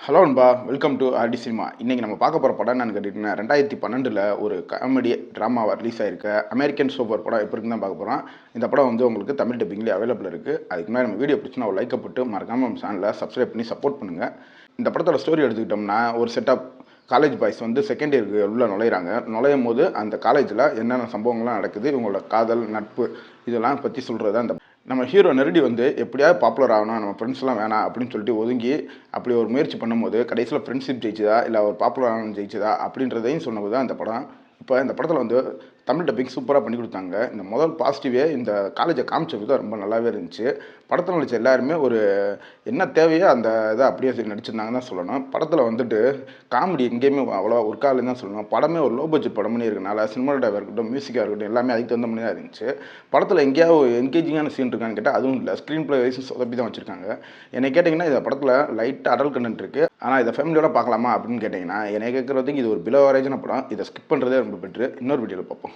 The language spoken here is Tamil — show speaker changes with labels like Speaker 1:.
Speaker 1: ஹலோ அன்பா, வெல்கம் டு ஆர்டி சினிமா. இன்றைக்கி நம்ம பார்க்க போகிற படம் என்னன்னு கேட்டிங்கன்னா 2012 ஒரு காமெடி ட்ராமாவாக ரிலீஸ் ஆகிருக்க அமெரிக்கன் சூப்பர் படம் எப்படி இருக்குன்னு தான் பார்க்க போகிறோம். இந்த படம் வந்து உங்களுக்கு தமிழ் டப்பிங்லேயே அவைலபிள் இருக்குது. அதுக்கு முன்னாடி நம்ம வீடியோ பிடிச்சினா ஒரு லைக்கை போட்டு மறக்காமல் நம்ம சேனலை சப்ஸ்கிரைப் பண்ணி சப்போர்ட் பண்ணுங்கள். இந்த படத்தோட ஸ்டோரி எடுத்துக்கிட்டோம்னா ஒரு செட்டப் காலேஜ் பாய்ஸ் வந்து செகண்ட் இயருக்கு உள்ள நுழையும் போது அந்த காலேஜில் என்னென்ன சம்பவங்கள்லாம் நடக்குது, இவங்களோட காதல் நட்பு இதெல்லாம் பற்றி சொல்கிறது தான். நம்ம ஹீரோ நெருடி வந்து எப்படியாவது பாப்புலர் ஆகணும், நம்ம ஃப்ரெண்ட்ஸ்லாம் வேணாம் அப்படின்னு சொல்லிட்டு ஒதுங்கி அப்படி ஒரு முயற்சி பண்ணும்போது கடைசியில் ஃப்ரெண்ட்ஷிப் ஜெயிச்சதா இல்லை அவர் பாப்புலர் ஆகணும் ஜெயிச்சதா அப்படின்றதையும் சொன்னது தான் இந்த படம். இப்போ இந்த படத்தில் வந்து தமிழ் டப்பிங் சூப்பராக பண்ணி கொடுத்தாங்க. இந்த முதல் பாசிட்டிவே இந்த காலேஜை காமிச்ச விதம் ரொம்ப நல்லாவே இருந்துச்சு. படத்தில் நடித்த எல்லாருமே ஒரு என்ன தேவையோ அந்த இதை அப்படியே நடிச்சிருந்தாங்கன்னு தான் சொல்லணும். படத்தில் வந்துட்டு காமெடி எங்கேயுமே அவ்வளோ ஒர்க் ஆகலைன்னு தான் சொல்லணும். படமே ஒரு லோ பட்ஜெட் படம் பண்ணி இருக்கனால சினிமாட்டோகிராஃபாக இருக்கட்டும், மியூசிக்காக இருக்கட்டும் எல்லாமே அதுக்கு தகுந்த மாதிரி தான் இருந்துச்சு. படத்தில் எங்கேயாவது என்கேஜிங்கான சீன் இருக்கான்னு கேட்டால் அதுவும் இல்லை. ஸ்க்ரீன் பிளே வைஸ் சொதப்பி தான் வச்சுருக்காங்க. என்னை கேட்டிங்கன்னா இந்த படத்தில் லைட்டாக அடல் கண்டென்ட் இருக்குது. ஆனால் இதை ஃபேமிலியோட பார்க்கலாமா அப்படின்னு கேட்டிங்கன்னா என்னை கேட்குறதுக்கு இது ஒரு பிலோ ஆவரேஜான படம். இதை ஸ்கிப் பண்ணுறதே ரொம்ப பெட்ரு. இன்னொரு வீடியோவில் பார்ப்போம்.